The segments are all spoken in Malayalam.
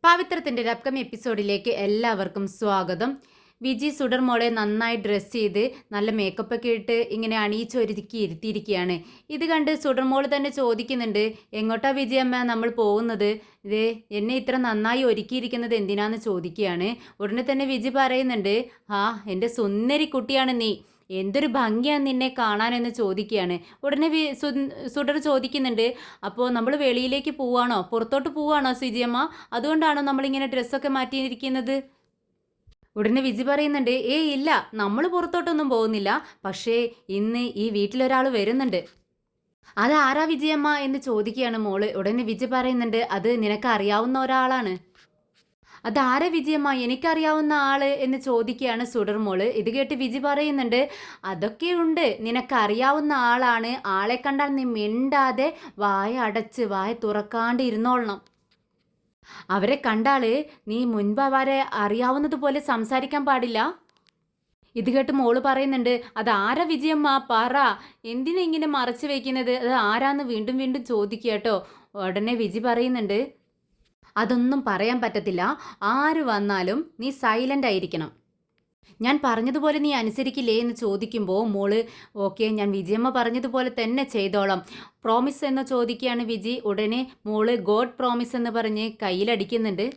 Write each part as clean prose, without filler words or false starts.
പവിത്രത്തിൻ്റെ ഒരു അപ്കമിങ് എപ്പിസോഡിലേക്ക് എല്ലാവർക്കും സ്വാഗതം. വിജി സുഡർ മോളെ നന്നായി ഡ്രസ്സ് ചെയ്ത് നല്ല മേക്കപ്പൊക്കെ ഇട്ട് ഇങ്ങനെ അണിയിച്ചൊരുക്കി ഇരുത്തിയിരിക്കുകയാണ്. ഇത് കണ്ട് സുഡർ മോൾ തന്നെ ചോദിക്കുന്നുണ്ട്, എങ്ങോട്ടാ വിജയമ്മ നമ്മൾ പോകുന്നത്? ഇതേ എന്നെ ഇത്ര നന്നായി ഒരുക്കിയിരിക്കുന്നത് എന്തിനാന്ന് ചോദിക്കുകയാണ്. ഉടനെ തന്നെ വിജി പറയുന്നുണ്ട്, എൻ്റെ സുന്ദരി കുട്ടിയാണ് നീ, എന്തൊരു ഭംഗിയാണ് നിന്നെ കാണാനെന്ന് ചോദിക്കുകയാണ്. ഉടനെ സുഡർ ചോദിക്കുന്നുണ്ട്, അപ്പോൾ നമ്മൾ വെളിയിലേക്ക് പോവാണോ, പുറത്തോട്ട് പോവാണോ വിജയമ്മ? അതുകൊണ്ടാണോ നമ്മളിങ്ങനെ ഡ്രസ്സൊക്കെ മാറ്റിയിരിക്കുന്നത്? ഉടനെ വിജി പറയുന്നുണ്ട്, ഇല്ല, നമ്മൾ പുറത്തോട്ടൊന്നും പോകുന്നില്ല. പക്ഷേ ഇന്ന് ഈ വീട്ടിലൊരാൾ വരുന്നുണ്ട്. അത് ആരാ വിജയമ്മ എന്ന് ചോദിക്കുകയാണ് മോള്. ഉടനെ വിജി പറയുന്നുണ്ട്, അത് നിനക്ക് അറിയാവുന്ന ഒരാളാണ്. അതാരെ വിജയമ്മ, എനിക്കറിയാവുന്ന ആള് എന്ന് ചോദിക്കുകയാണ് സുഡർ മോള്. ഇത് കേട്ട് വിജി പറയുന്നുണ്ട്, അതൊക്കെയുണ്ട്, നിനക്കറിയാവുന്ന ആളാണ്. ആളെ കണ്ടാൽ നീ മിണ്ടാതെ വായ അടച്ച് വായ തുറക്കാണ്ട് ഇരുന്നോളണം. അവരെ കണ്ടാൽ നീ മുൻപ് അവരെ അറിയാവുന്നതുപോലെ സംസാരിക്കാൻ പാടില്ല. ഇത് കേട്ട് മോള് പറയുന്നുണ്ട്, അതാരാ വിജയമ്മ, പറ, എന്തിനാ ഇങ്ങനെ മറച്ചു വയ്ക്കുന്നത്? അത് ആരാന്ന് വീണ്ടും വീണ്ടും ചോദിക്കുക കേട്ടോ. ഉടനെ വിജി പറയുന്നുണ്ട്, അതൊന്നും പറയാൻ പറ്റത്തില്ല. ആര് വന്നാലും നീ സൈലൻ്റ് ആയിരിക്കണം. ഞാൻ പറഞ്ഞതുപോലെ നീ അനുസരിക്കില്ലേ എന്ന് ചോദിക്കുമ്പോൾ മോള്, ഓക്കെ, ഞാൻ വിജയമ്മ പറഞ്ഞതുപോലെ തന്നെ ചെയ്തോളാം, പ്രോമിസ് എന്ന് ചോദിക്കുകയാണ് വിജി. ഉടനെ മോള് ഗോഡ് പ്രോമിസ് എന്ന് പറഞ്ഞ് കയ്യിലടിക്കുന്നുണ്ട്.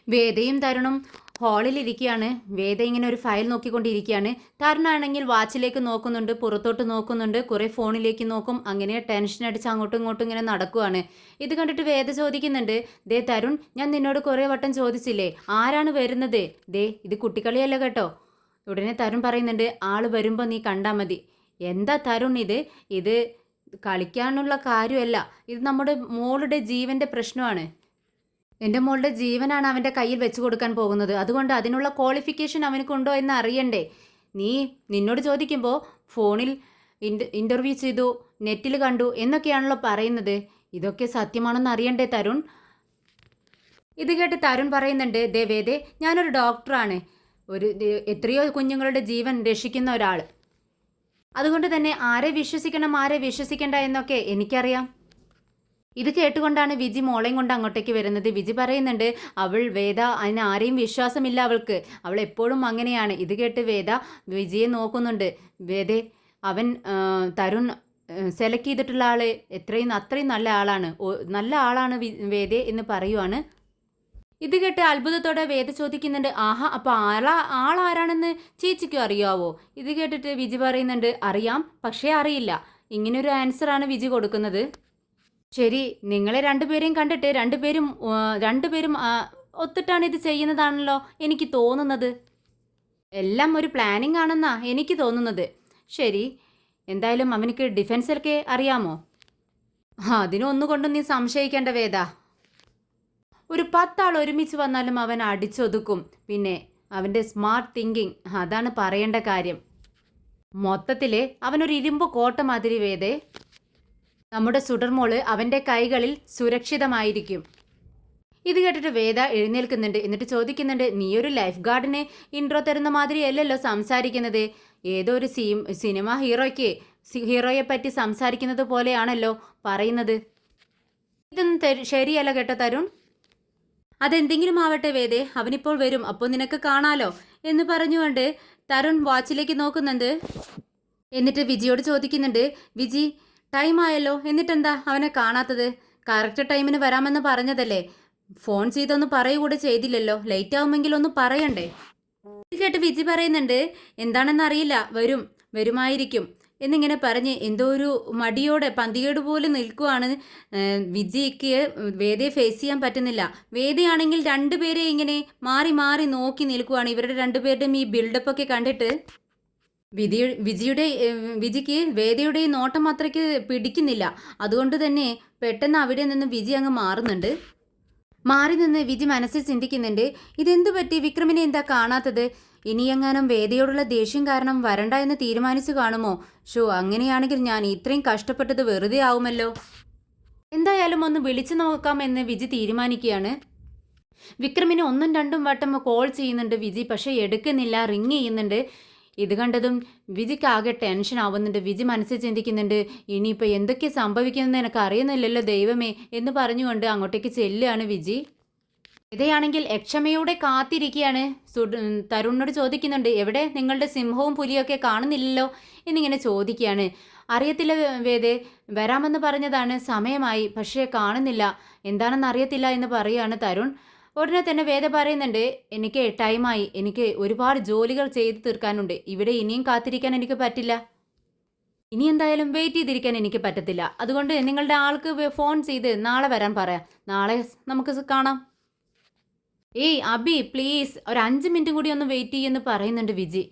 വേദയും തരുണും ഹാളിലിരിക്കുകയാണ്. വേദ ഇങ്ങനെ ഒരു ഫയൽ നോക്കിക്കൊണ്ടിരിക്കുകയാണ്. തരുണാണെങ്കിൽ വാച്ചിലേക്ക് നോക്കുന്നുണ്ട്, പുറത്തോട്ട് നോക്കുന്നുണ്ട്, കുറേ ഫോണിലേക്ക് നോക്കും. അങ്ങനെ ടെൻഷൻ അടിച്ച് അങ്ങോട്ടും ഇങ്ങോട്ടും ഇങ്ങനെ നടക്കുവാണ്. ഇത് കണ്ടിട്ട് വേദ ചോദിക്കുന്നുണ്ട്, ദേ തരുൺ, ഞാൻ നിന്നോട് കുറേ വട്ടം ചോദിച്ചില്ലേ ആരാണ് വരുന്നത്? ദേ ഇത് കുട്ടിക്കളിയല്ല കേട്ടോ. ഉടനെ തരുൺ പറയുന്നുണ്ട്, ആൾ വരുമ്പോൾ നീ കണ്ടാൽ മതി. എന്താ തരുൺ ഇത് കളിക്കാനുള്ള കാര്യമല്ല, ഇത് നമ്മുടെ മോളുടെ ജീവൻ്റെ പ്രശ്നമാണ്. എൻ്റെ മോളുടെ ജീവനാണ് അവൻ്റെ കയ്യിൽ വെച്ച് കൊടുക്കാൻ പോകുന്നത്. അതുകൊണ്ട് അതിനുള്ള ക്വാളിഫിക്കേഷൻ അവനക്കുണ്ടോ എന്ന് അറിയണ്ടേ? നിന്നോട് ചോദിക്കുമ്പോൾ ഫോണിൽ ഇൻ്റർവ്യൂ ചെയ്തു, നെറ്റിൽ കണ്ടു എന്നൊക്കെയാണല്ലോ പറയുന്നത്. ഇതൊക്കെ സത്യമാണെന്ന് അറിയണ്ടേ തരുൺ? ഇത് കേട്ട് തരുൺ പറയുന്നുണ്ട്, വേദേ, ഞാനൊരു ഡോക്ടറാണ്, എത്രയോ കുഞ്ഞുങ്ങളുടെ ജീവൻ രക്ഷിക്കുന്ന ഒരാൾ. അതുകൊണ്ട് തന്നെ ആരെ വിശ്വസിക്കണം ആരെ വിശ്വസിക്കേണ്ട എന്നൊക്കെ എനിക്കറിയാം. ഇത് കേട്ടുകൊണ്ടാണ് വിജി മോളെയും കൊണ്ട് അങ്ങോട്ടേക്ക് വരുന്നത്. വിജി പറയുന്നുണ്ട്, വേദ, അതിന് ആരെയും വിശ്വാസമില്ല അവൾക്ക്, അവൾ എപ്പോഴും അങ്ങനെയാണ്. ഇത് കേട്ട് വേദ വിജിയെ നോക്കുന്നുണ്ട്. വേദേ, തരുൺ സെലക്ട് ചെയ്തിട്ടുള്ള ആൾ അത്രയും നല്ല ആളാണ്, നല്ല ആളാണ് വേദേ എന്ന് പറയുവാണ്. ഇത് കേട്ട് അത്ഭുതത്തോടെ വേദ ചോദിക്കുന്നുണ്ട്, അപ്പോൾ ആളാരാണെന്ന് ചേച്ചിക്കും അറിയാവോ? ഇത് കേട്ടിട്ട് വിജി പറയുന്നുണ്ട്, അറിയാം, പക്ഷേ അറിയില്ല. ഇങ്ങനൊരു ആൻസറാണ് വിജി കൊടുക്കുന്നത്. ശരി, നിങ്ങളെ രണ്ടുപേരെയും കണ്ടിട്ട് രണ്ടുപേരും ഒത്തിട്ടാണ് ഇത് ചെയ്യുന്നതാണല്ലോ എനിക്ക് തോന്നുന്നത്. എല്ലാം ഒരു പ്ലാനിങ് ആണെന്നാ എനിക്ക് തോന്നുന്നത്. ശരി, എന്തായാലും അവനക്ക് ഡിഫൻസൊക്കെ അറിയാമോ? അതിനൊന്നുകൊണ്ടും നീ സംശയിക്കേണ്ട വേദ. ഒരു 10 ആൾ ഒരുമിച്ച് വന്നാലും അവൻ അടിച്ചൊതുക്കും. പിന്നെ അവൻ്റെ സ്മാർട്ട് തിങ്കിങ്, അതാണ് പറയേണ്ട കാര്യം. മൊത്തത്തിൽ അവനൊരു ഇരുമ്പ് കോട്ട മാതിരി വേദേ. നമ്മുടെ സുഡർമോള് അവൻ്റെ കൈകളിൽ സുരക്ഷിതമായിരിക്കും. ഇത് കേട്ടിട്ട് വേദ എഴുന്നേൽക്കുന്നുണ്ട്. എന്നിട്ട് ചോദിക്കുന്നുണ്ട്, നീയൊരു ലൈഫ് ഗാർഡിന് ഇൻട്രോ തരുന്ന മാതിരി അല്ലല്ലോ സംസാരിക്കുന്നത്. ഏതോ ഒരു സിനിമ ഹീറോയെ പറ്റി സംസാരിക്കുന്നത് പോലെയാണല്ലോ പറയുന്നത്. ഇതൊന്നും ശരിയല്ല കേട്ടോ തരുൺ. അതെന്തെങ്കിലും ആവട്ടെ വേദേ, അവനിപ്പോൾ വരും, അപ്പോൾ നിനക്ക് കാണാലോ എന്ന് പറഞ്ഞുകൊണ്ട് തരുൺ വാച്ചിലേക്ക് നോക്കുന്നുണ്ട്. എന്നിട്ട് വിജിയോട് ചോദിക്കുന്നുണ്ട്, വിജി, ടൈം ആയല്ലോ, എന്നിട്ടെന്താ അവനെ കാണാത്തത്? കറക്റ്റ് ടൈമിന് വരാമെന്ന് പറഞ്ഞതല്ലേ, ഫോൺ ചെയ്തൊന്ന് പറയുകൂടെ ചെയ്തില്ലല്ലോ, ലേറ്റ് ആവുമെങ്കിൽ ഒന്ന് പറയണ്ടേ? ഇത് കേട്ട് വിജി പറയുന്നുണ്ട്, എന്താണെന്നറിയില്ല, വരുമായിരിക്കും എന്നിങ്ങനെ പറഞ്ഞ് എന്തോ ഒരു മടിയോടെ പന്തികേട് പോലെ നിൽക്കുവാണ്. വിജിക്ക് വേദയെ ഫേസ് ചെയ്യാൻ പറ്റുന്നില്ല. വേദയാണെങ്കിൽ രണ്ടുപേരെ ഇങ്ങനെ മാറി മാറി നോക്കി നിൽക്കുവാണ്. ഇവരുടെ രണ്ടുപേരുടെയും ഈ ബിൽഡപ്പൊക്കെ കണ്ടിട്ട് വിജിക്ക് വേദയുടെ നോട്ടം അത്രയ്ക്ക് പിടിക്കുന്നില്ല. അതുകൊണ്ട് തന്നെ പെട്ടെന്ന് അവിടെ നിന്ന് വിജി അങ്ങ് മാറുന്നുണ്ട്. മാറി നിന്ന് വിജി മനസ്സിൽ ചിന്തിക്കുന്നുണ്ട്, ഇതെന്തു പറ്റി, വിക്രമിനെ എന്താ കാണാത്തത്? ഇനിയെങ്ങാനും വേദയോടുള്ള ദേഷ്യം കാരണം വരണ്ട എന്ന് തീരുമാനിച്ചു കാണുമോ? അങ്ങനെയാണെങ്കിൽ ഞാൻ ഇത്രയും കഷ്ടപ്പെട്ടത് വെറുതെ ആവുമല്ലോ. എന്തായാലും ഒന്ന് വിളിച്ചു നോക്കാമെന്ന് വിജി തീരുമാനിക്കുകയാണ്. വിക്രമിന് 1ഉം 2ഉം വട്ടം കോൾ ചെയ്യുന്നുണ്ട് വിജി, പക്ഷേ എടുക്കുന്നില്ല, റിങ് ചെയ്യുന്നുണ്ട്. ഇത് കണ്ടതും വിജിക്ക് ആകെ ടെൻഷൻ ആവുന്നുണ്ട്. വിജി മനസ്സിൽ ചിന്തിക്കുന്നുണ്ട്, ഇനിയിപ്പോൾ എന്തൊക്കെ സംഭവിക്കുമെന്ന് എനിക്ക് അറിയുന്നില്ലല്ലോ ദൈവമേ എന്ന് പറഞ്ഞുകൊണ്ട് അങ്ങോട്ടേക്ക് ചെല്ലുകയാണ് വിജി. ഇതയാണെങ്കിൽ യക്ഷമയോടെ കാത്തിരിക്കുകയാണ്. തരുണിനോട് ചോദിക്കുന്നുണ്ട്, എവിടെ നിങ്ങളുടെ സിംഹവും പുലിയൊക്കെ കാണുന്നില്ലല്ലോ എന്നിങ്ങനെ ചോദിക്കുകയാണ്. അറിയത്തില്ല വേദേ, വരാമെന്ന് പറഞ്ഞതാണ്, സമയമായി, പക്ഷേ കാണുന്നില്ല, എന്താണെന്ന് അറിയത്തില്ല എന്ന് പറയുകയാണ് തരുൺ. ഉടനെ തന്നെ വേദ പറയുന്നുണ്ട്, എനിക്ക് ടൈമായി, എനിക്ക് ഒരുപാട് ജോലികൾ ചെയ്തു തീർക്കാനുണ്ട്, ഇവിടെ ഇനിയും കാത്തിരിക്കാൻ എനിക്ക് പറ്റില്ല, ഇനി എന്തായാലും വെയിറ്റ് ചെയ്തിരിക്കാൻ എനിക്ക് പറ്റത്തില്ല, അതുകൊണ്ട് നിങ്ങളുടെ ആൾക്ക് ഫോൺ ചെയ്ത് നാളെ വരാൻ പറയാം, നാളെ നമുക്ക് കാണാം. ഏയ് അബി പ്ലീസ്, ഒരു 5 മിനിറ്റ് കൂടി ഒന്ന് വെയിറ്റ് ചെയ്യുമെന്ന് പറയുന്നുണ്ട് വിജി.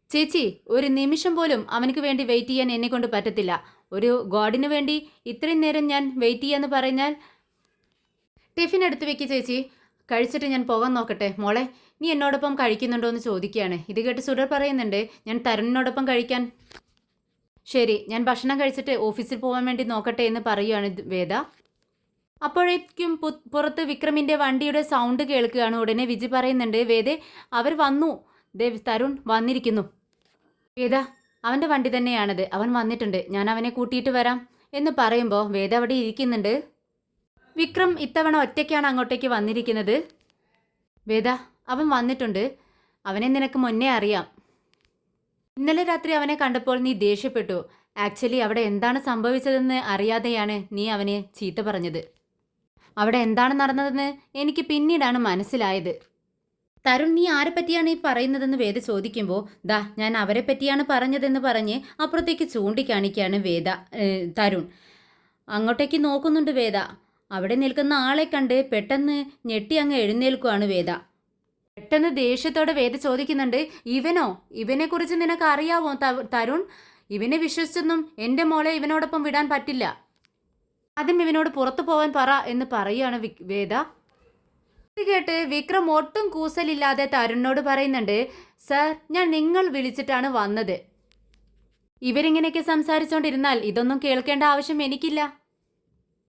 ചേച്ചി, ഒരു നിമിഷം പോലും അവനക്ക് വേണ്ടി വെയിറ്റ് ചെയ്യാൻ എന്നെ കൊണ്ട് പറ്റത്തില്ല, ഒരു ഗോഡിന് വേണ്ടി ഇത്രയും നേരം ഞാൻ വെയിറ്റ് ചെയ്യാന്ന് പറഞ്ഞാൽ. ടിഫിൻ എടുത്ത് വെക്ക് ചേച്ചി, കഴിച്ചിട്ട് ഞാൻ പോകാൻ നോക്കട്ടെ. മോളെ, നീ എന്നോടൊപ്പം കഴിക്കുന്നുണ്ടോ എന്ന് ചോദിക്കുകയാണ്. ഇത് കേട്ട് സുഡർ പറയുന്നുണ്ട്, ഞാൻ തരുണിനോടൊപ്പം കഴിക്കാൻ. ശരി, ഞാൻ ഭക്ഷണം കഴിച്ചിട്ട് ഓഫീസിൽ പോകാൻ വേണ്ടി നോക്കട്ടെ എന്ന് പറയുകയാണ് വേദ. അപ്പോഴേക്കും പുറത്ത് വിക്രമിൻ്റെ വണ്ടിയുടെ സൗണ്ട് കേൾക്കുകയാണ്. ഉടനെ വിജി പറയുന്നുണ്ട്, വേദേ അവർ വന്നു, തരുൺ വന്നിരിക്കുന്നു. വേദ, അവൻ്റെ വണ്ടി തന്നെയാണത്, അവൻ വന്നിട്ടുണ്ട്, ഞാൻ അവനെ കൂട്ടിയിട്ട് വരാം എന്ന് പറയുമ്പോൾ വേദ അവിടെ ഇരിക്കുന്നുണ്ട്. വിക്രം ഇത്തവണ ഒറ്റയ്ക്കാണ് അങ്ങോട്ടേക്ക് വന്നിരിക്കുന്നത്. വേദ, അവൻ വന്നിട്ടുണ്ട്, അവനെ നിനക്ക് മുന്നേ അറിയാം. ഇന്നലെ രാത്രി അവനെ കണ്ടപ്പോൾ നീ ദേഷ്യപ്പെട്ടു. ആക്ച്വലി അവിടെ എന്താണ് സംഭവിച്ചതെന്ന് അറിയാതെയാണ് നീ അവനെ ചീത്ത പറഞ്ഞത്. അവിടെ എന്താണ് നടന്നതെന്ന് എനിക്ക് പിന്നീടാണ് മനസ്സിലായത്. തരുൺ, നീ ആരെ പറ്റിയാണ് ഈ പറയുന്നതെന്ന് വേദ ചോദിക്കുമ്പോൾ, ദാ ഞാൻ അവരെ പറ്റിയാണ് പറഞ്ഞതെന്ന് പറഞ്ഞ് അപ്പുറത്തേക്ക് ചൂണ്ടിക്കാണിക്കുകയാണ് തരുൺ. അങ്ങോട്ടേക്ക് നോക്കുന്നുണ്ട് വേദ. അവിടെ നിൽക്കുന്ന ആളെ കണ്ട് പെട്ടെന്ന് ഞെട്ടി അങ്ങ് എഴുന്നേൽക്കുവാണ് വേദ. പെട്ടെന്ന് ദേഷ്യത്തോടെ വേദ ചോദിക്കുന്നുണ്ട്, ഇവനോ? ഇവനെക്കുറിച്ച് നിനക്ക് അറിയാവോ തരുൺ? ഇവനെ വിശ്വസിച്ചൊന്നും എൻ്റെ മോളെ ഇവനോടൊപ്പം വിടാൻ പറ്റില്ല. ആദ്യം ഇവനോട് പുറത്തു പോകാൻ പറ എന്ന് പറയുകയാണ് വേദ. ഇത് കേട്ട് വിക്രം ഒട്ടും കൂസലില്ലാതെ തരുണിനോട് പറയുന്നുണ്ട്, സർ, ഞാൻ നിങ്ങൾ വിളിച്ചിട്ടാണ് വന്നത്. ഇവരിങ്ങനെയൊക്കെ സംസാരിച്ചുകൊണ്ടിരുന്നാൽ ഇതൊന്നും കേൾക്കേണ്ട ആവശ്യം എനിക്കില്ല.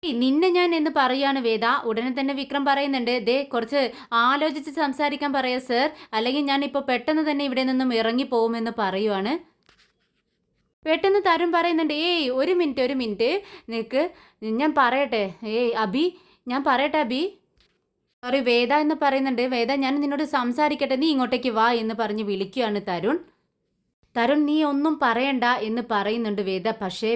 നിന്നെ ഞാൻ എന്ന് പറയാണ് വേദ. ഉടനെ തന്നെ വിക്രം പറയുന്നുണ്ട്, ദേ കുറച്ച് ആലോചിച്ച് സംസാരിക്കാൻ പറയാ സർ, അല്ലെങ്കിൽ ഞാൻ ഇപ്പോൾ പെട്ടെന്ന് തന്നെ ഇവിടെ നിന്നും ഇറങ്ങിപ്പോകുമെന്ന് പറയുവാണ്. പെട്ടെന്ന് തരുൺ പറയുന്നുണ്ട്, ഏയ് ഒരു മിനിറ്റ് നിനക്ക് ഞാൻ പറയട്ടെ. ഏയ് അബി, ഞാൻ പറയട്ടെ അബി. സോറി വേദ എന്ന് പറയുന്നുണ്ട്. വേദ, ഞാൻ നിന്നോട് സംസാരിക്കട്ടെ, നീ ഇങ്ങോട്ടേക്ക് വാ എന്ന് പറഞ്ഞ് വിളിക്കുകയാണ് തരുൺ. നീ ഒന്നും പറയണ്ട എന്ന് പറയുന്നുണ്ട് വേദ. പക്ഷേ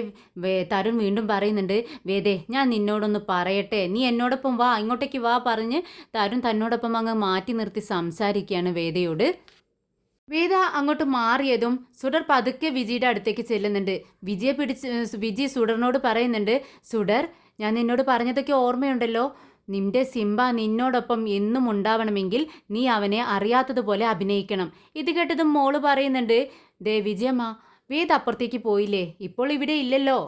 തരുൺ വീണ്ടും പറയുന്നുണ്ട്, വേദേ ഞാൻ നിന്നോടൊന്ന് പറയട്ടെ, നീ എന്നോടൊപ്പം വാ, ഇങ്ങോട്ടേക്ക് വാ പറഞ്ഞ് തരുൺ തന്നോടൊപ്പം അങ്ങ് മാറ്റി നിർത്തി സംസാരിക്കുകയാണ് വേദയോട്. വേദ അങ്ങോട്ട് മാറിയതും സുഡർ പതുക്കെ വിജിയുടെ അടുത്തേക്ക് ചെല്ലുന്നുണ്ട്. വിജി സുഡറിനോട് പറയുന്നുണ്ട്, സുഡർ, ഞാൻ നിന്നോട് പറഞ്ഞതൊക്കെ ഓർമ്മയുണ്ടല്ലോ, നിന്റെ സിംബ നിന്നോടൊപ്പം എന്നും ഉണ്ടാവണമെങ്കിൽ നീ അവനെ അറിയാത്തതുപോലെ അഭിനയിക്കണം. ഇത് കേട്ടതും മോള് പറയുന്നുണ്ട്, ദേ വിജയമ്മ, വേദ അപ്പുറത്തേക്ക് പോയില്ലേ, ഇപ്പോൾ ഇവിടെ ഇല്ലല്ലോ.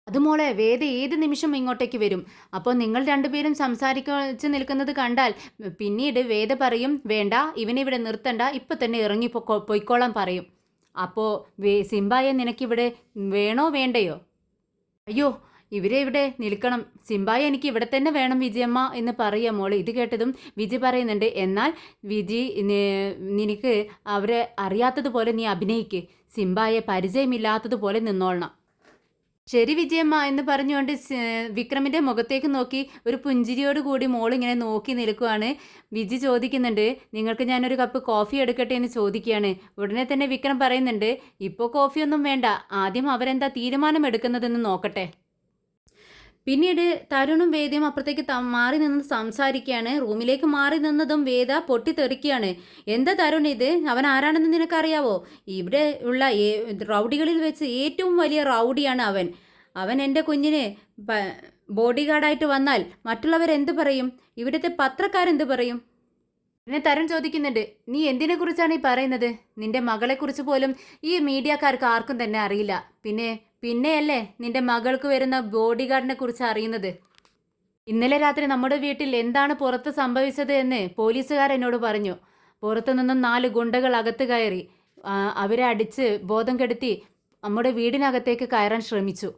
അത് മോളെ, വേദ ഏത് നിമിഷം ഇങ്ങോട്ടേക്ക് വരും. അപ്പോൾ നിങ്ങൾ രണ്ടുപേരും സംസാരിച്ച് നിൽക്കുന്നത് കണ്ടാൽ പിന്നീട് വേദ പറയും, വേണ്ട ഇവനെ ഇവിടെ നിർത്തണ്ട, ഇപ്പം തന്നെ ഇറങ്ങി പൊയ്ക്കോളാൻ പറയും. അപ്പോൾ സിംബായെ നിനക്കിവിടെ വേണോ വേണ്ടയോ? അയ്യോ, ഇവരെ ഇവിടെ നിൽക്കണം, സിംബായെ എനിക്ക് ഇവിടെ തന്നെ വേണം വിജയമ്മ എന്ന് പറയുക മോള്. ഇത് കേട്ടതും വിജി പറയുന്നുണ്ട്, എന്നാൽ വിജി നിനക്ക് അവരെ അറിയാത്തതുപോലെ നീ അഭിനയിക്ക്, സിംബായെ പരിചയമില്ലാത്തതുപോലെ നിന്നോളണം. ശരി വിജയമ്മ എന്ന് പറഞ്ഞുകൊണ്ട് വിക്രമിൻ്റെ മുഖത്തേക്ക് നോക്കി ഒരു പുഞ്ചിരിയോട് കൂടി മോളിങ്ങനെ നോക്കി നിൽക്കുവാണ്. വിജി ചോദിക്കുന്നുണ്ട്, നിങ്ങൾക്ക് ഞാനൊരു കപ്പ് കോഫി എടുക്കട്ടെ എന്ന് ചോദിക്കുകയാണ്. ഉടനെ തന്നെ വിക്രം പറയുന്നുണ്ട്, ഇപ്പോൾ കോഫിയൊന്നും വേണ്ട, ആദ്യം അവരെന്താ തീരുമാനം എടുക്കുന്നതെന്ന് നോക്കട്ടെ. പിന്നീട് തരുണും വേദയും അപ്പുറത്തേക്ക് മാറി നിന്ന് സംസാരിക്കുകയാണ്. റൂമിലേക്ക് മാറി നിന്നതും വേദ പൊട്ടിത്തെറിക്കുകയാണ്. എന്താ തരുൺ ഇത്? അവൻ ആരാണെന്ന് നിനക്കറിയാവോ? ഇവിടെ ഉള്ള റൗഡികളിൽ വെച്ച് ഏറ്റവും വലിയ റൗഡിയാണ് അവൻ. അവൻ എൻ്റെ കുഞ്ഞിന് ബോഡി ഗാർഡായിട്ട് വന്നാൽ മറ്റുള്ളവരെന്ത് പറയും? ഇവിടുത്തെ പത്രക്കാരെന്ത് പറയും? പിന്നെ തരുൺ ചോദിക്കുന്നുണ്ട്, നീ എന്തിനെക്കുറിച്ചാണ് ഈ പറയുന്നത്? നിന്റെ മകളെക്കുറിച്ച് പോലും ഈ മീഡിയക്കാർക്ക് ആർക്കും തന്നെ അറിയില്ല. പിന്നെയല്ലേ നിന്റെ മകൾക്ക് വരുന്ന ബോഡി ഗാർഡിനെ കുറിച്ച് അറിയുന്നത്? ഇന്നലെ രാത്രി നമ്മുടെ വീട്ടിൽ എന്താണ് പുറത്ത് സംഭവിച്ചത് എന്ന് പോലീസുകാർ എന്നോട് പറഞ്ഞു. പുറത്തു നിന്നും 4 ഗുണ്ടകൾ അകത്ത് കയറി അവരെ അടിച്ച് ബോധം കെടുത്തി നമ്മുടെ വീടിനകത്തേക്ക് കയറാൻ ശ്രമിച്ചു.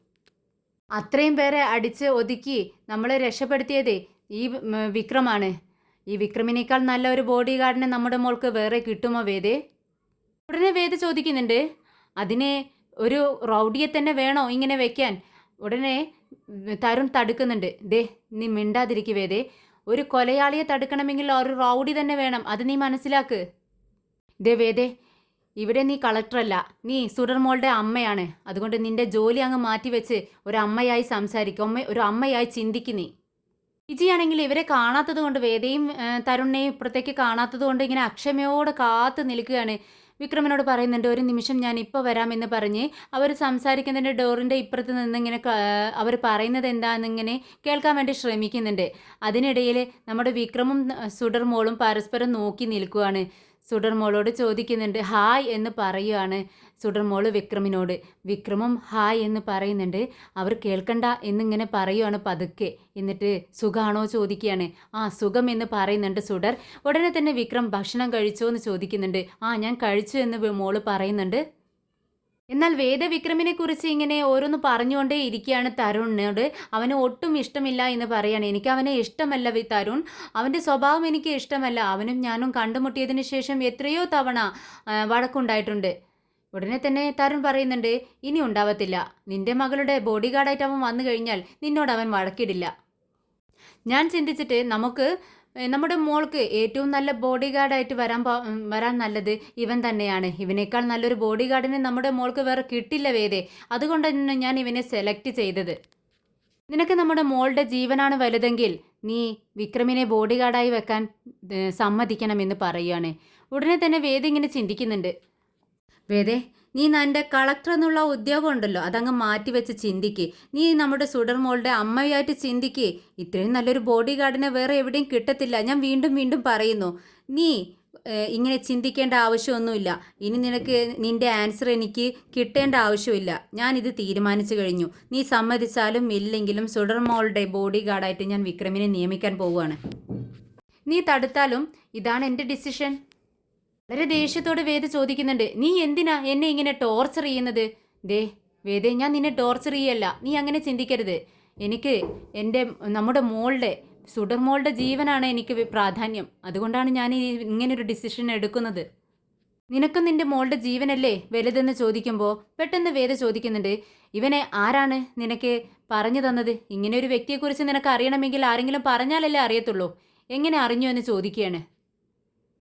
അത്രയും പേരെ അടിച്ച് ഒതുക്കി നമ്മളെ രക്ഷപ്പെടുത്തിയത് ഈ വിക്രമാണ്. ഈ വിക്രമിനേക്കാൾ നല്ല ഒരു ബോഡി ഗാർഡിനെ നമ്മുടെ മോൾക്ക് വേറെ കിട്ടുമോ വേദേ? ഉടനെ വേദ ചോദിക്കുന്നുണ്ട്, അതിനെ ഒരു റൗഡിയെ തന്നെ വേണോ ഇങ്ങനെ വെക്കാൻ? ഉടനെ തരുൺ തടുക്കുന്നുണ്ട്, ദേ നീ മിണ്ടാതിരിക്കു വേദേ, ഒരു കൊലയാളിയെ തടുക്കണമെങ്കിൽ ഒരു റൗഡി തന്നെ വേണം, അത് നീ മനസ്സിലാക്ക്. വേദേ, ഇവിടെ നീ കളക്ടറല്ല, നീ സുഡർമോളുടെ അമ്മയാണ്. അതുകൊണ്ട് നിന്റെ ജോലി അങ്ങ് മാറ്റിവെച്ച് ഒരു അമ്മയായി സംസാരിക്കും, ഒരു അമ്മയായി ചിന്തിക്ക് നീ. വിജിയാണെങ്കിൽ ഇവരെ കാണാത്തത് കൊണ്ട്, വേദയും തരുണിനെയും ഇപ്പുറത്തേക്ക് കാണാത്തത് കൊണ്ട് ഇങ്ങനെ അക്ഷമയോടെ കാത്തു നിൽക്കുകയാണ്. വിക്രമിനോട് പറയുന്നുണ്ട്, ഒരു നിമിഷം ഞാൻ ഇപ്പോൾ വരാമെന്ന് പറഞ്ഞ് അവർ സംസാരിക്കുന്നതിൻ്റെ ഡോറിൻ്റെ ഇപ്പുറത്ത് നിന്നിങ്ങനെ അവർ പറയുന്നത് എന്താണെന്നിങ്ങനെ കേൾക്കാൻ വേണ്ടി ശ്രമിക്കുന്നുണ്ട്. അതിനിടയിൽ നമ്മുടെ വിക്രമും സുഡർമോളും പരസ്പരം നോക്കി നിൽക്കുകയാണ്. സുഡർമോളോട് ചോദിക്കുന്നുണ്ട്, ഹായ് എന്ന് പറയുകയാണ് സുഡർമോള് വിക്രമിനോട്. വിക്രമും ഹായ് എന്ന് പറയുന്നുണ്ട്. അവർ കേൾക്കണ്ട എന്നിങ്ങനെ പറയുകയാണ് പതുക്കെ. എന്നിട്ട് സുഖാണോ ചോദിക്കുകയാണ്. ആ സുഖം എന്ന് പറയുന്നുണ്ട് സുഡർ. ഉടനെ തന്നെ വിക്രം ഭക്ഷണം കഴിച്ചോ എന്ന് ചോദിക്കുന്നുണ്ട്. ആ ഞാൻ കഴിച്ചു എന്ന് മോള് പറയുന്നുണ്ട്. എന്നാൽ വിക്രമിനെ കുറിച്ച് ഇങ്ങനെ ഓരോന്ന് പറഞ്ഞുകൊണ്ടേ ഇരിക്കുകയാണ് തരുണിനോട്. അവന് ഒട്ടും ഇഷ്ടമില്ല എന്ന് പറയാണ്. എനിക്ക് അവനെ ഇഷ്ടമല്ല തരുൺ, അവൻ്റെ സ്വഭാവം എനിക്ക് ഇഷ്ടമല്ല. അവനും ഞാനും കണ്ടുമുട്ടിയതിന് ശേഷം എത്രയോ തവണ വഴക്കുണ്ടായിട്ടുണ്ട്. ഉടനെ തന്നെ തരുൺ പറയുന്നുണ്ട്, ഇനി ഉണ്ടാവത്തില്ല. നിന്റെ മകളുടെ ബോഡി ഗാർഡായിട്ട് അവൻ വന്നു കഴിഞ്ഞാൽ നിന്നോട് അവൻ വഴക്കിടില്ല. ഞാൻ ചിന്തിച്ചിട്ട് നമ്മുടെ മോൾക്ക് ഏറ്റവും നല്ല ബോഡി ഗാർഡായിട്ട് വരാൻ നല്ലത് ഇവൻ തന്നെയാണ്. ഇവനേക്കാൾ നല്ലൊരു ബോഡി ഗാർഡിനെ നമ്മുടെ മോൾക്ക് വേറെ കിട്ടില്ല വേദേ. അതുകൊണ്ട് തന്നെ ഞാൻ ഇവനെ സെലക്ട് ചെയ്തത്. നിനക്ക് നമ്മുടെ മോളുടെ ജീവനാണ് വലുതെങ്കിൽ നീ വിക്രമിനെ ബോഡി ഗാർഡായി വെക്കാൻ സമ്മതിക്കണമെന്ന് പറയുകയാണ്. ഉടനെ തന്നെ വേദ ഇങ്ങനെ ചിന്തിക്കുന്നുണ്ട്. വേദേ, നീ നിൻ്റെ കളക്ടർ എന്നുള്ള ഉദ്യോഗം ഉണ്ടല്ലോ, അതങ്ങ് മാറ്റിവെച്ച് ചിന്തിക്ക്. നീ നമ്മുടെ സുഡർമോളുടെ അമ്മയായിട്ട് ചിന്തിക്ക്. ഇത്രയും നല്ലൊരു ബോഡി ഗാർഡിനെ വേറെ എവിടെയും കിട്ടത്തില്ല. ഞാൻ വീണ്ടും വീണ്ടും പറയുന്നു, നീ ഇങ്ങനെ ചിന്തിക്കേണ്ട ആവശ്യമൊന്നുമില്ല. ഇനി നിനക്ക് നിൻ്റെ ആൻസർ എനിക്ക് കിട്ടേണ്ട ആവശ്യമില്ല. ഞാനിത് തീരുമാനിച്ചു കഴിഞ്ഞു. നീ സമ്മതിച്ചാലും ഇല്ലെങ്കിലും സുഡർമോളുടെ ബോഡി ഗാർഡായിട്ട് ഞാൻ വിക്രമിനെ നിയമിക്കാൻ പോവുകയാണ്. നീ തടുത്താലും ഇതാണ് എൻ്റെ ഡിസിഷൻ. വളരെ ദേഷ്യത്തോടെ വേദ ചോദിക്കുന്നുണ്ട്, നീ എന്തിനാ എന്നെ ഇങ്ങനെ ടോർച്ചർ ചെയ്യുന്നത്? വേദ, ഞാൻ നിന്നെ ടോർച്ചർ ചെയ്യല്ല, നീ അങ്ങനെ ചിന്തിക്കരുത്. എനിക്ക് നമ്മുടെ മോളുടെ സുഡർമോളുടെ ജീവനാണ് എനിക്ക് പ്രാധാന്യം. അതുകൊണ്ടാണ് ഞാൻ ഇങ്ങനൊരു ഡിസിഷൻ എടുക്കുന്നത്. നിനക്കും നിന്റെ മോളുടെ ജീവനല്ലേ വലുതെന്ന് ചോദിക്കുമ്പോൾ പെട്ടെന്ന് വേദ ചോദിക്കുന്നുണ്ട്, ഇവനെ ആരാണ് നിനക്ക് പറഞ്ഞു തന്നത്? ഇങ്ങനെ ഒരു വ്യക്തിയെക്കുറിച്ച് നിനക്ക് അറിയണമെങ്കിൽ ആരെങ്കിലും പറഞ്ഞാലല്ലേ അറിയത്തുള്ളൂ. എങ്ങനെ അറിഞ്ഞു എന്ന് ചോദിക്കുകയാണ്.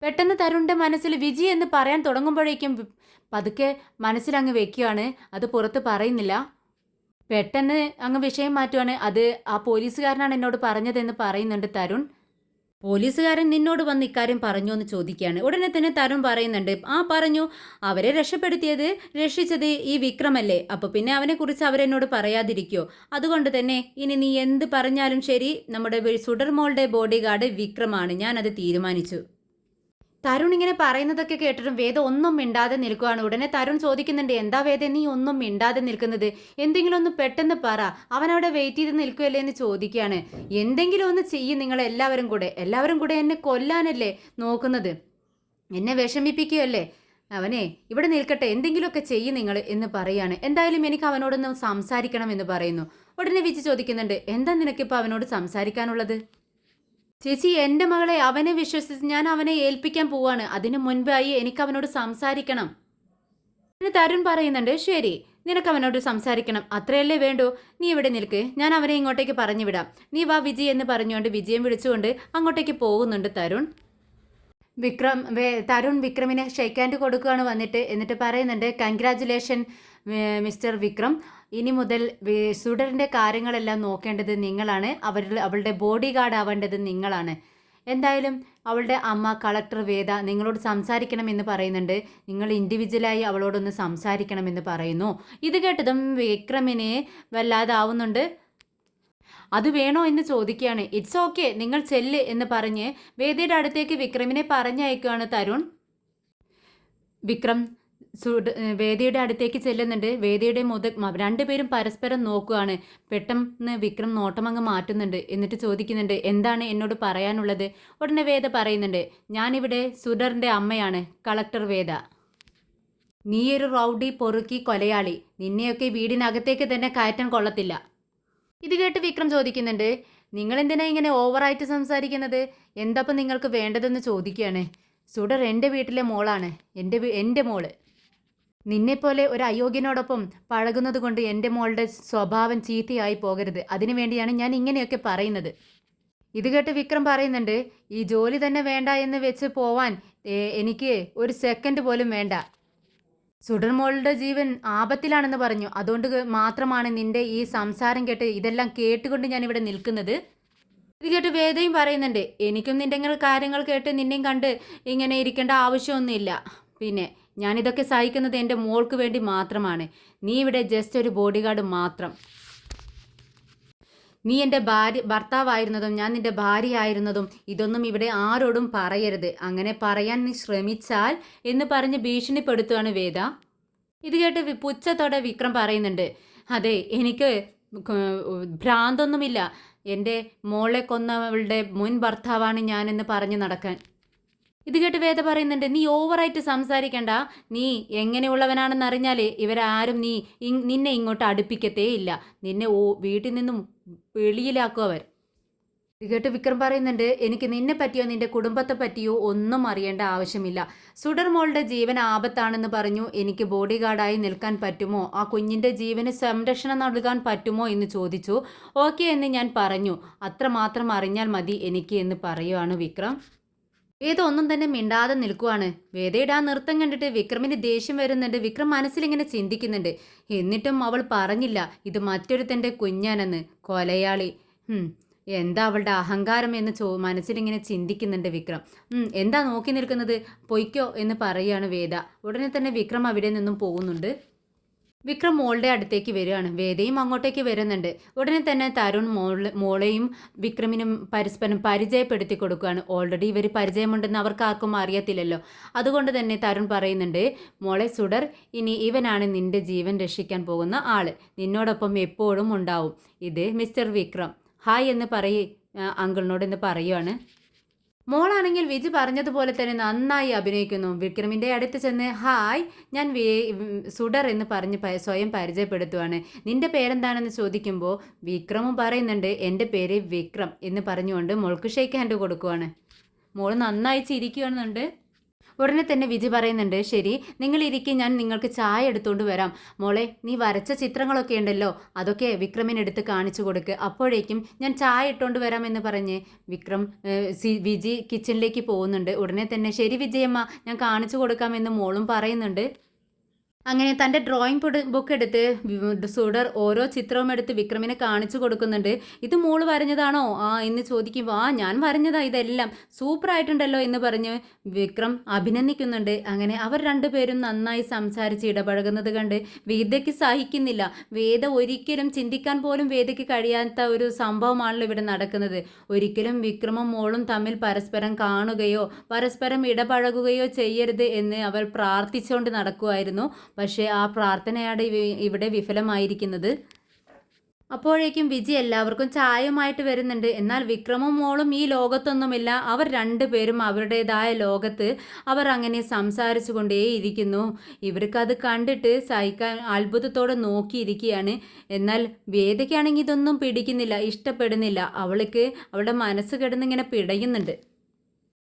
പെട്ടെന്ന് തരുണിൻ്റെ മനസ്സിൽ വിജി എന്ന് പറയാൻ തുടങ്ങുമ്പോഴേക്കും പതുക്കെ മനസ്സിലങ്ങ് വെക്കുകയാണ്. അത് പുറത്ത് പറയുന്നില്ല. പെട്ടെന്ന് അങ്ങ് വിഷയം മാറ്റുവാണ്. അത് ആ പോലീസുകാരനാണ് എന്നോട് പറഞ്ഞതെന്ന് പറയുന്നുണ്ട് തരുൺ. പോലീസുകാരൻ നിന്നോട് വന്ന് ഇക്കാര്യം പറഞ്ഞു എന്ന് ചോദിക്കുകയാണ്. ഉടനെ തന്നെ തരുൺ പറയുന്നുണ്ട്, ആ പറഞ്ഞു, അവരെ രക്ഷിച്ചത് ഈ വിക്രമല്ലേ, അപ്പോൾ പിന്നെ അവനെക്കുറിച്ച് അവരെന്നോട് പറയാതിരിക്കുമോ? അതുകൊണ്ട് തന്നെ ഇനി നീ എന്ത് പറഞ്ഞാലും ശരി, നമ്മുടെ സുഡർമോളുടെ ബോഡി ഗാർഡ് വിക്രമാണ്. ഞാനത് തീരുമാനിച്ചു. തരുൺ ഇങ്ങനെ പറയുന്നതൊക്കെ കേട്ടിട്ടും വേദ ഒന്നും മിണ്ടാതെ നിൽക്കുകയാണ്. ഉടനെ തരുൺ ചോദിക്കുന്നുണ്ട്, എന്താ വേദ നീ ഒന്നും മിണ്ടാതെ നിൽക്കുന്നത്? എന്തെങ്കിലും ഒന്ന് പെട്ടെന്ന് പറ, അവനവിടെ വെയിറ്റ് ചെയ്ത് നിൽക്കുകയല്ലേ എന്ന് ചോദിക്കുകയാണ്. എന്തെങ്കിലും ഒന്ന് ചെയ്യും നിങ്ങൾ എല്ലാവരും കൂടെ എന്നെ കൊല്ലാനല്ലേ നോക്കുന്നത്, എന്നെ വിഷമിപ്പിക്കുകയല്ലേ? അവനെ ഇവിടെ നിൽക്കട്ടെ, എന്തെങ്കിലുമൊക്കെ ചെയ്യും നിങ്ങൾ എന്ന് പറയാണ്. എന്തായാലും എനിക്ക് അവനോടൊന്ന് സംസാരിക്കണം എന്ന് പറയുന്നു. ഉടനെ വിജി ചോദിക്കുന്നുണ്ട്, എന്താ നിനക്കിപ്പോൾ അവനോട് സംസാരിക്കാനുള്ളത്? ചേച്ചി, എൻ്റെ മകളെ അവനെ വിശ്വസിച്ച് ഞാൻ അവനെ ഏൽപ്പിക്കാൻ പോവാണ്. അതിനു മുൻപായി എനിക്ക് അവനോട് സംസാരിക്കണം. തരുൺ പറയുന്നുണ്ട്, ശരി, നിനക്ക് അവനോട് സംസാരിക്കണം, അത്രയല്ലേ വേണ്ടൂ. നീ ഇവിടെ നിൽക്ക്, ഞാൻ അവനെ ഇങ്ങോട്ടേക്ക് പറഞ്ഞു വിടാം. നീ വാ വിജി എന്ന് പറഞ്ഞുകൊണ്ട് വിജയം വിളിച്ചുകൊണ്ട് അങ്ങോട്ടേക്ക് പോകുന്നുണ്ട് തരുൺ. തരുൺ വിക്രമിനെ ഷെയ്ക്ക് ഹാൻഡ് കൊടുക്കുകയാണ് എന്നിട്ട് പറയുന്നുണ്ട്, കൺഗ്രാജുലേഷൻ മിസ്റ്റർ വിക്രം. ഇനി മുതൽ സുഡറിൻ്റെ കാര്യങ്ങളെല്ലാം നോക്കേണ്ടത് നിങ്ങളാണ്. അവളുടെ ബോഡി ഗാർഡ് ആവേണ്ടത് നിങ്ങളാണ്. എന്തായാലും അവളുടെ അമ്മ കളക്ടർ വേദ നിങ്ങളോട് സംസാരിക്കണമെന്ന് പറയുന്നുണ്ട്. നിങ്ങൾ ഇൻഡിവിജ്വലായി അവളോടൊന്ന് സംസാരിക്കണമെന്ന് പറയുന്നു. ഇത് കേട്ടതും വിക്രമിനെ വല്ലാതാവുന്നുണ്ട്. അത് വേണോ എന്ന് ചോദിക്കുകയാണ്. ഇറ്റ്സ് ഓക്കെ, നിങ്ങൾ ചെല്ല് എന്ന് പറഞ്ഞ് വേദയുടെ അടുത്തേക്ക് വിക്രമിനെ പറഞ്ഞയക്കുകയാണ് തരുൺ. വിക്രം വേദിയുടെ അടുത്തേക്ക് ചെല്ലുന്നുണ്ട്. വേദിയുടെ രണ്ടുപേരും പരസ്പരം നോക്കുകയാണ്. പെട്ടെന്ന് വിക്രം നോട്ടമങ്ങ് മാറ്റുന്നുണ്ട്. എന്നിട്ട് ചോദിക്കുന്നുണ്ട്, എന്താണ് എന്നോട് പറയാനുള്ളത്? ഉടനെ വേദ പറയുന്നുണ്ട്, ഞാനിവിടെ സുഡറിൻ്റെ അമ്മയാണ്, കളക്ടർ വേദ. നീയൊരു റൗഡി പൊറുക്കി കൊലയാളി, നിന്നെയൊക്കെ വീടിനകത്തേക്ക് തന്നെ കയറ്റാൻ കൊള്ളത്തില്ല. ഇത് കേട്ട് വിക്രം ചോദിക്കുന്നുണ്ട്, നിങ്ങളെന്തിനാ ഇങ്ങനെ ഓവറായിട്ട് സംസാരിക്കുന്നത്? എന്തപ്പം നിങ്ങൾക്ക് വേണ്ടതെന്ന് ചോദിക്കുകയാണ്. സുഡർ എൻ്റെ വീട്ടിലെ മോളാണ്, എൻ്റെ മോള്. നിന്നെപ്പോലെ ഒരു അയോഗ്യനോടൊപ്പം പഴകുന്നത് കൊണ്ട് എൻ്റെ മോളുടെ സ്വഭാവം ചീത്തയായി പോകരുത്. അതിനുവേണ്ടിയാണ് ഞാൻ ഇങ്ങനെയൊക്കെ പറയുന്നത്. ഇത് കേട്ട് വിക്രം പറയുന്നുണ്ട്, ഈ ജോലി തന്നെ വേണ്ട എന്ന് വെച്ച് പോവാൻ എനിക്ക് ഒരു സെക്കൻഡ് പോലും വേണ്ട. സുഡർമോളുടെ ജീവൻ ആപത്തിലാണെന്ന് പറഞ്ഞു. അതുകൊണ്ട് മാത്രമാണ് നിന്റെ ഈ സംസാരം കേട്ട് ഇതെല്ലാം കേട്ടുകൊണ്ട് ഞാൻ ഇവിടെ നിൽക്കുന്നത്. ഇത് കേട്ട് വേദയും പറയുന്നുണ്ട്, എനിക്കും നിന്റെ കാര്യങ്ങൾ കേട്ട് നിന്നെയും കണ്ട് ഇങ്ങനെ ഇരിക്കേണ്ട ആവശ്യമൊന്നുമില്ല. പിന്നെ ഞാനിതൊക്കെ സഹിക്കുന്നത് എൻ്റെ മോൾക്ക് വേണ്ടി മാത്രമാണ്. നീ ഇവിടെ ജസ്റ്റ് ഒരു ബോഡി ഗാർഡ് മാത്രം. നീ എൻ്റെ ഭർത്താവായിരുന്നതും ഞാൻ നിന്റെ ഭാര്യയായിരുന്നതും ഇതൊന്നും ഇവിടെ ആരോടും പറയരുത്. അങ്ങനെ പറയാൻ നീ ശ്രമിച്ചാൽ എന്ന് പറഞ്ഞ് ഭീഷണിപ്പെടുത്തുകയാണ് വേദ. ഇത് കേട്ട് പുച്ഛത്തോടെ വിക്രം പറയുന്നുണ്ട്, അതെ, എനിക്ക് ഭ്രാന്തൊന്നുമില്ല. എൻ്റെ മോളെ കൊന്നവളുടെ മുൻ ഭർത്താവാണ് ഞാനെന്ന് പറഞ്ഞു നടക്കാൻ. ഇത് കേട്ട് വേദ പറയുന്നുണ്ട്, നീ ഓവറായിട്ട് സംസാരിക്കണ്ട. നീ എങ്ങനെയുള്ളവനാണെന്ന് അറിഞ്ഞാൽ ഇവരാരും നിന്നെ ഇങ്ങോട്ട് അടുപ്പിക്കത്തേ ഇല്ല. നിന്നെ വീട്ടിൽ നിന്നും വെളിയിലാക്കും അവർ. ഇത് കേട്ട് വിക്രം പറയുന്നുണ്ട്, എനിക്ക് നിന്നെ പറ്റിയോ നിന്റെ കുടുംബത്തെ പറ്റിയോ ഒന്നും അറിയേണ്ട ആവശ്യമില്ല. സുഡർമോളുടെ ജീവൻ ആപത്താണെന്ന് പറഞ്ഞു. എനിക്ക് ബോഡി ഗാർഡായി നിൽക്കാൻ പറ്റുമോ? ആ കുഞ്ഞിൻ്റെ ജീവന് സംരക്ഷണം നൽകാൻ പറ്റുമോ എന്ന് ചോദിച്ചു. ഓക്കെ എന്ന് ഞാൻ പറഞ്ഞു. അത്രമാത്രം അറിഞ്ഞാൽ മതി എനിക്ക് എന്ന് പറയുവാണ് വിക്രം. വേദ ഒന്നും തന്നെ മിണ്ടാതെ നിൽക്കുവാണ്. വേദയുടെ ആ നൃത്തം കണ്ടിട്ട് വിക്രമിന് ദേഷ്യം വരുന്നുണ്ട്. വിക്രം മനസ്സിലിങ്ങനെ ചിന്തിക്കുന്നുണ്ട്. എന്നിട്ടും അവൾ പറഞ്ഞില്ല ഇത് മറ്റൊരുത്തൻ്റെ കുഞ്ഞാനെന്ന്. കൊലയാളി. എന്താ അവളുടെ അഹങ്കാരം എന്ന് മനസ്സിലിങ്ങനെ ചിന്തിക്കുന്നുണ്ട് വിക്രം. എന്താ നോക്കി നിൽക്കുന്നത്, പൊയ്ക്കോ എന്ന് പറയുകയാണ് വേദ. ഉടനെ തന്നെ വിക്രം അവിടെ നിന്നും പോകുന്നുണ്ട്. വിക്രം മോളുടെ അടുത്തേക്ക് വരികയാണ്. വേദയും അങ്ങോട്ടേക്ക് വരുന്നുണ്ട്. ഉടനെ തന്നെ തരുൺ മോളെയും വിക്രമിനും പരസ്പരം പരിചയപ്പെടുത്തി കൊടുക്കുകയാണ്. ഓൾറെഡി ഇവർ പരിചയമുണ്ടെന്ന് അവർക്ക് ആർക്കും അറിയത്തില്ലല്ലോ. അതുകൊണ്ട് തന്നെ തരുൺ പറയുന്നുണ്ട്, മോളെ സുഡർ, ഇനി ഇവനാണ് നിന്റെ ജീവൻ രക്ഷിക്കാൻ പോകുന്ന ആള്. നിന്നോടൊപ്പം എപ്പോഴും ഉണ്ടാവും. ഇത് മിസ്റ്റർ വിക്രം. ഹായ് എന്ന് അങ്കിളിനോട് എന്ന് പറയുവാണ്. മോളാണെങ്കിൽ വിജി പറഞ്ഞതുപോലെ തന്നെ നന്നായി അഭിനയിക്കുന്നു. വിക്രമിൻ്റെ അടുത്ത് ചെന്ന് ഹായ്, ഞാൻ സുഡർ എന്ന് പറഞ്ഞ് സ്വയം പരിചയപ്പെടുത്തുവാണ്. നിന്റെ പേരെന്താണെന്ന് ചോദിക്കുമ്പോൾ വിക്രമും പറയുന്നുണ്ട് എൻ്റെ പേര് വിക്രം എന്ന് പറഞ്ഞുകൊണ്ട് മോൾക്ക് ഷേക്ക് ഹാൻഡ് കൊടുക്കുവാണ്. മോൾ നന്നായി ചിരിക്കുകയാണെന്നുണ്ട്. ഉടനെ തന്നെ വിജി പറയുന്നുണ്ട്, ശരി നിങ്ങൾ ഇരിക്കും, ഞാൻ നിങ്ങൾക്ക് ചായ എടുത്തുകൊണ്ട് വരാം. മോളെ, നീ വരച്ച ചിത്രങ്ങളൊക്കെ ഉണ്ടല്ലോ, അതൊക്കെ വിക്രമിനെടുത്ത് കാണിച്ചു കൊടുക്ക്. അപ്പോഴേക്കും ഞാൻ ചായ ഇട്ടുകൊണ്ട് വരാമെന്ന് പറഞ്ഞ് വിജി കിച്ചണിലേക്ക് പോകുന്നുണ്ട്. ഉടനെ തന്നെ ശരി വിജയമ്മ, ഞാൻ കാണിച്ചു കൊടുക്കാമെന്ന് മോളും പറയുന്നുണ്ട്. അങ്ങനെ തൻ്റെ ഡ്രോയിങ് ബുക്ക് എടുത്ത് സുഡർ ഓരോ ചിത്രവും എടുത്ത് വിക്രമിനെ കാണിച്ചു കൊടുക്കുന്നുണ്ട്. ഇത് മോള് വരഞ്ഞതാണോ എന്ന് ചോദിക്കുമ്പോൾ ഞാൻ വരഞ്ഞതാ, ഇതെല്ലാം സൂപ്പറായിട്ടുണ്ടല്ലോ എന്ന് പറഞ്ഞ് വിക്രം അഭിനന്ദിക്കുന്നുണ്ട്. അങ്ങനെ അവർ രണ്ടുപേരും നന്നായി സംസാരിച്ച് ഇടപഴകുന്നത് കണ്ട് വേദയ്ക്ക് സഹിക്കുന്നില്ല. വേദ ഒരിക്കലും ചിന്തിക്കാൻ പോലും വേദയ്ക്ക് കഴിയാത്ത ഒരു സംഭവമാണല്ലോ ഇവിടെ നടക്കുന്നത്. ഒരിക്കലും വിക്രമും മോളും തമ്മിൽ പരസ്പരം കാണുകയോ പരസ്പരം ഇടപഴകുകയോ ചെയ്യരുത് എന്ന് അവൾ പ്രാർത്ഥിച്ചുകൊണ്ട് നടക്കുമായിരുന്നു. പക്ഷേ ആ പ്രാർത്ഥനയാണ് ഇവിടെ വിഫലമായിരിക്കുന്നത്. അപ്പോഴേക്കും വിജി എല്ലാവർക്കും ചായയുമായിട്ട് വരുന്നുണ്ട്. എന്നാൽ വിക്രമും മോളും ഈ ലോകത്തൊന്നുമില്ല. അവർ രണ്ടുപേരും അവരുടേതായ ലോകത്ത് അവർ അങ്ങനെ സംസാരിച്ചു കൊണ്ടേയിരിക്കുന്നു. ഇവർക്കത് കണ്ടിട്ട് സഹിക്കാൻ അത്ഭുതത്തോടെ നോക്കിയിരിക്കുകയാണ്. എന്നാൽ വേദയ്ക്കാണെങ്കിൽ ഇതൊന്നും പിടിക്കുന്നില്ല, ഇഷ്ടപ്പെടുന്നില്ല. അവൾക്ക് അവളുടെ മനസ്സ് കിടന്നിങ്ങനെ പിടയുന്നുണ്ട്.